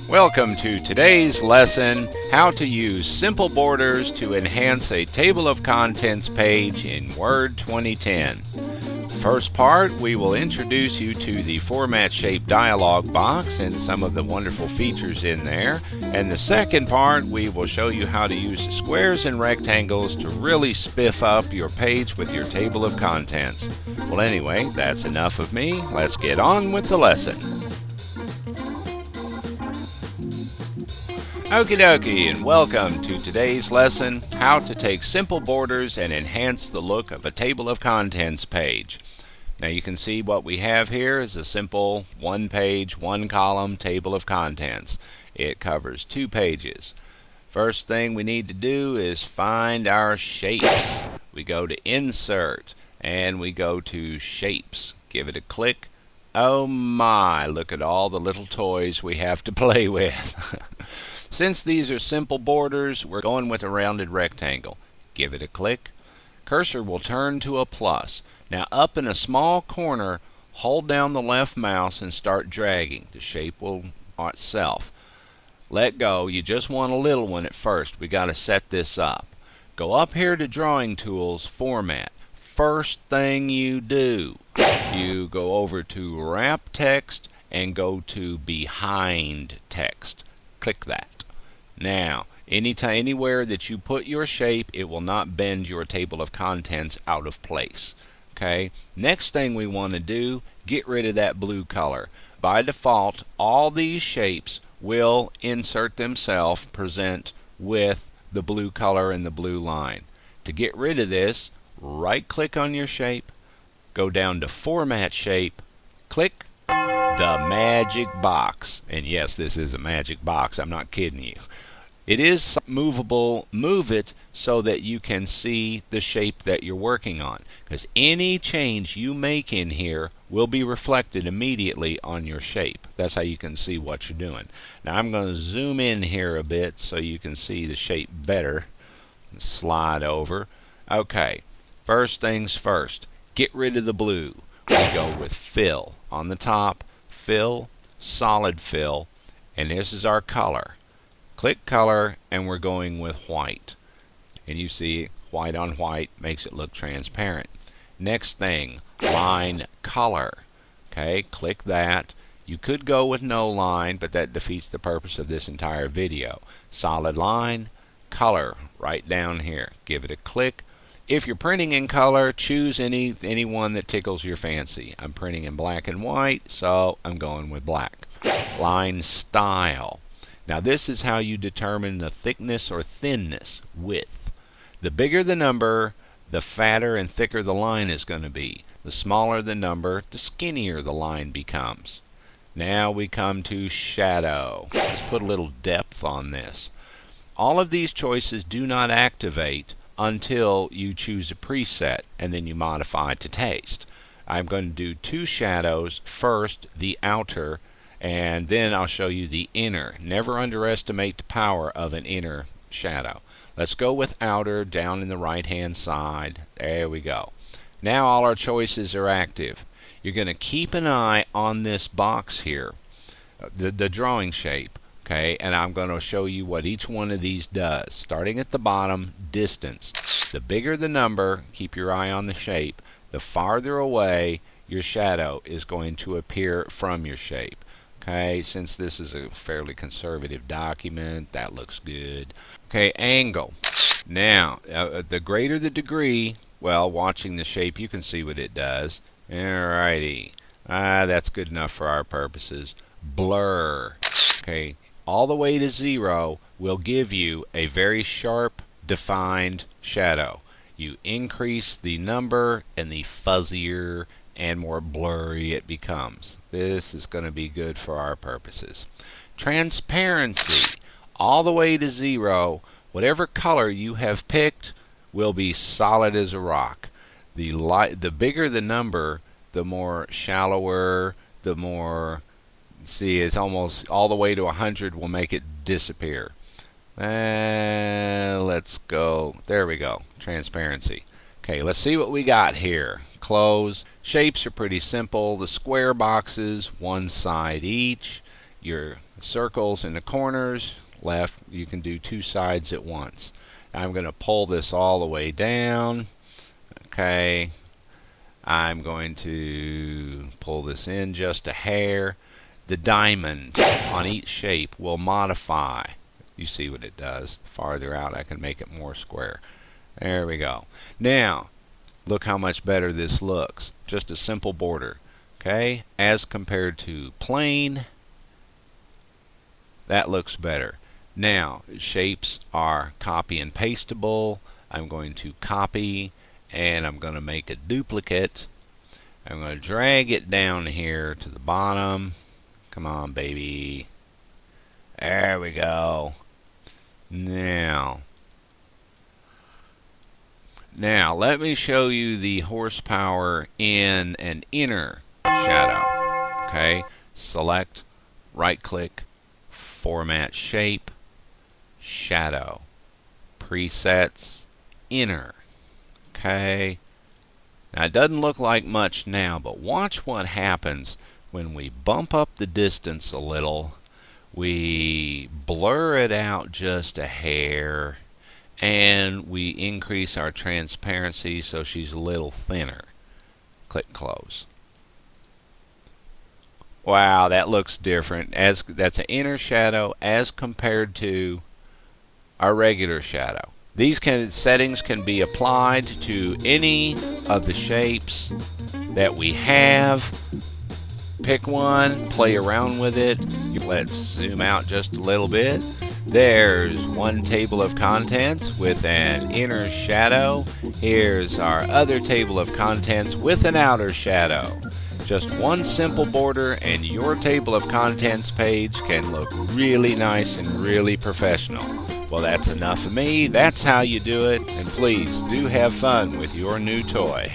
Welcome to today's lesson, how to use simple borders to enhance a table of contents page in Word 2010. First part, we will introduce you to the Format Shape dialog box and some of the wonderful features in there. And the second part, we will show you how to use squares and rectangles to really spiff up your page with your table of contents. Well, anyway, that's enough of me. Let's get on with the lesson. Okie dokie, and welcome to today's lesson, how to take simple borders and enhance the look of a table of contents page. Now you can see what we have here is a simple one page, one column table of contents. It covers 2 pages. First thing we need to do is find our shapes. We go to Insert and we go to Shapes. Give it a click. Oh my, look at all the little toys we have to play with. Since these are simple borders, we're going with a rounded rectangle. Give it a click. Cursor will turn to a plus. Now up in a small corner, hold down the left mouse and start dragging. The shape will itself. Let go. You just want a little one at first. We got to set this up. Go up here to Drawing Tools, Format. First thing you do, you go over to Wrap Text and go to Behind Text. Click that. Now, anywhere that you put your shape, it will not bend your table of contents out of place. Okay. Next thing we want to do, get rid of that blue color. By default, all these shapes will insert themselves, present with the blue color and the blue line. To get rid of this, right-click on your shape, go down to Format Shape, click the magic box. And yes, this is a magic box. I'm not kidding you. It is movable. Move it so that you can see the shape that you're working on, because any change you make in here will be reflected immediately on your shape. That's how you can see what you're doing. Now I'm going to zoom in here a bit so you can see the shape better. Slide over. Okay, first things first, get rid of the blue. We go with Fill. On the top, Fill, Solid Fill, and this is our color. Click Color, and we're going with white. And you see white on white makes it look transparent. Next thing, Line Color. Okay, click that. You could go with no line, but that defeats the purpose of this entire video. Solid Line, Color, right down here. Give it a click. If you're printing in color, choose any one that tickles your fancy. I'm printing in black and white, so I'm going with black. Line Style. Now this is how you determine the thickness or thinness, width. The bigger the number, the fatter and thicker the line is going to be. The smaller the number, the skinnier the line becomes. Now we come to Shadow. Let's put a little depth on this. All of these choices do not activate until you choose a preset and then you modify to taste. I'm going to do 2 shadows. First, the outer, and then I'll show you the inner. Never underestimate the power of an inner shadow. Let's go with outer down in the right hand side. There we go. Now all our choices are active. You're going to keep an eye on this box here, the drawing shape. Okay, and I'm going to show you what each one of these does. Starting at the bottom, distance. The bigger the number, keep your eye on the shape, the farther away your shadow is going to appear from your shape. Okay, since this is a fairly conservative document, that looks good. Okay, angle. Now, the greater the degree, well, watching the shape, you can see what it does. Alrighty, that's good enough for our purposes. Blur. Okay. All the way to 0 will give you a very sharp, defined shadow. You increase the number and the fuzzier and more blurry it becomes. This is going to be good for our purposes. Transparency. All the way to 0, whatever color you have picked will be solid as a rock. The bigger the number, the more shallower, the more... See, it's almost all the way to 100 will make it disappear. Let's go. There we go. Transparency. Okay, let's see what we got here. Close. Shapes are pretty simple. The square boxes, one side each. your circles in the corners. Left, you can do two sides at once. I'm going to pull this all the way down. Okay, I'm going to pull this in just a hair. The diamond on each shape will modify. You see what it does. Farther out, I can make it more square. There we go. Now, look how much better this looks. Just a simple border. Okay, as compared to plain, that looks better. Now, shapes are copy and pasteable. I'm going to copy and I'm going to make a duplicate. I'm going to drag it down here to the bottom. Come on, baby. There we go. Now let me show you the horsepower in an inner shadow. Okay, select, right click, format shape, shadow, presets, inner. Okay, now it doesn't look like much now, but watch what happens when we bump up the distance a little. We blur it out just a hair, and we increase our transparency so she's a little thinner. Click close. Wow, that looks different. That's an inner shadow as compared to our regular shadow. These settings can be applied to any of the shapes that we have. Pick one, play around with it. Let's zoom out just a little bit. There's one table of contents with an inner shadow. Here's our other table of contents with an outer shadow. Just one simple border and your table of contents page can look really nice and really professional. Well, that's enough of me. That's how you do it. And please do have fun with your new toy.